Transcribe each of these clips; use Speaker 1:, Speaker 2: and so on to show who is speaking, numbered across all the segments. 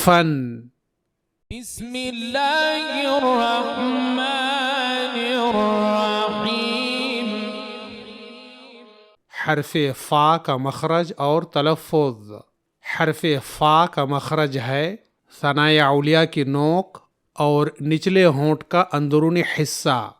Speaker 1: فن.
Speaker 2: بسم اللہ الرحمن الرحیم.
Speaker 1: حرف فا کا مخرج اور تلفظ. حرف فا کا مخرج ہے ثنائے اولیاء کی نوک اور نچلے ہونٹ کا اندرونی حصہ.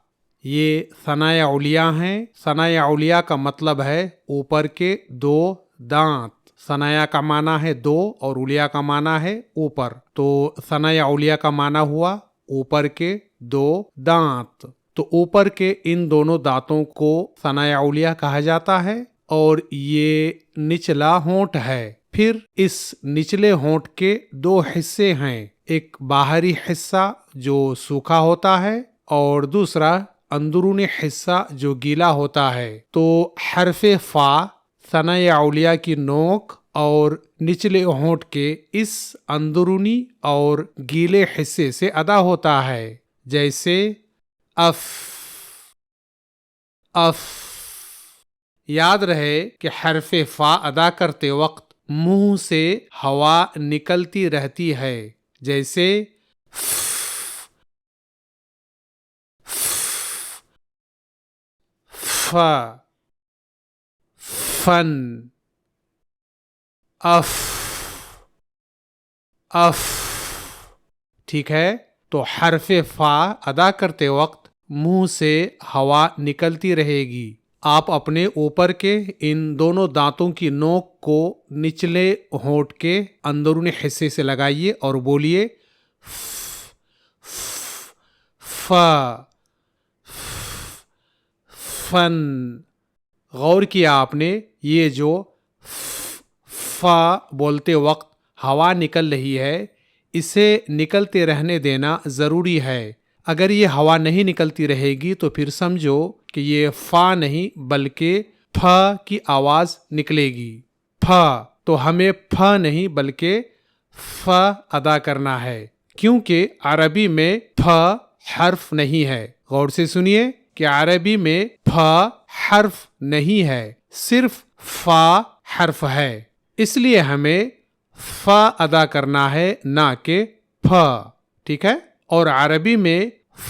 Speaker 1: یہ ثنائے اولیاء ہیں. ثنائے اولیاء کا مطلب ہے اوپر کے دو دانت. ثنایا کا معنی ہے دو اور اولیاء کا معنی ہے اوپر. تو ثنائے اولیاء کا معنی ہوا اوپر کے دو دانت. تو اوپر کے ان دونوں دانتوں کو ثنائے اولیاء کہا جاتا ہے اور یہ نچلا ہونٹ ہے. پھر اس نچلے ہونٹ کے دو حصے ہیں. ایک باہری حصہ جو سوکھا ہوتا ہے اور دوسرا اندرونی حصہ جو گیلا ہوتا ہے. تو حرف فا ثنائے اولیاء کی نوک اور نچلے ہونٹ کے اس اندرونی اور گیلے حصے سے ادا ہوتا ہے. جیسے اف. اف. یاد رہے کہ حرف فا ادا کرتے وقت منہ سے ہوا نکلتی رہتی ہے. جیسے ف. فن. اف. اف. ٹھیک ہے. تو حرف فا ادا کرتے وقت منہ سے ہوا نکلتی رہے گی. آپ اپنے اوپر کے ان دونوں دانتوں کی نوک کو نچلے ہونٹ کے اندرونی حصے سے لگائیے اور بولیے فا. فن. غور کیا آپ نے یہ جو فا بولتے وقت ہوا نکل رہی ہے اسے نکلتے رہنے دینا ضروری ہے. اگر یہ ہوا نہیں نکلتی رہے گی تو پھر سمجھو کہ یہ فا نہیں بلکہ ف کی آواز نکلے گی. ف. تو ہمیں ف نہیں بلکہ ف ادا کرنا ہے کیونکہ عربی میں ف حرف نہیں ہے. غور سے سنیے کہ عربی میں ف حرف نہیں ہے صرف فا حرف ہے. اس لیے ہمیں ف ادا کرنا ہے نہ کہ ف. ٹھیک ہے. اور عربی میں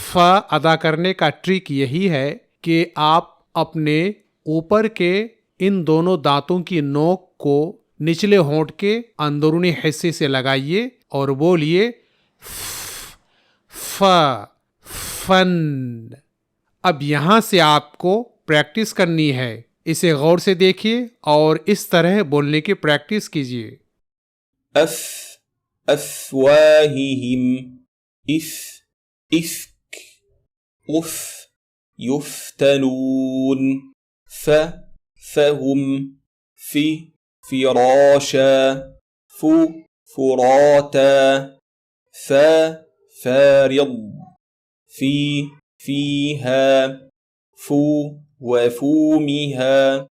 Speaker 1: ف ادا کرنے کا ٹرک یہی ہے کہ آپ اپنے اوپر کے ان دونوں دانتوں کی نوک کو نچلے ہونٹ کے اندرونی حصے سے لگائیے اور بولیے ف. فن. اب یہاں سے آپ کو پریکٹس کرنی ہے. اسے غور سے دیکھیے اور اس طرح بولنے کی پریکٹس کیجیے.
Speaker 3: اف. افواہہم. اف. افک. اف. یفتنون. ف. فہم. فی. فراشا. ف. فراتا. ف. فارض. فی. فیہا. فو. وفومها.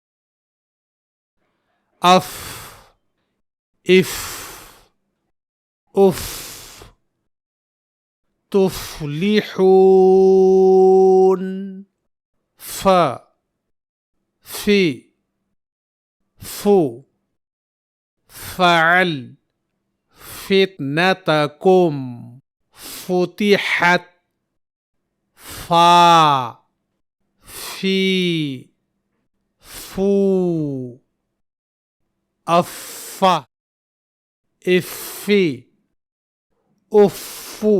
Speaker 1: اف. اف. اف. تفلحون. ف. فی. فو. فعل. فتنتکم. فتحت. فا. فی. فو. اف. افی. افو.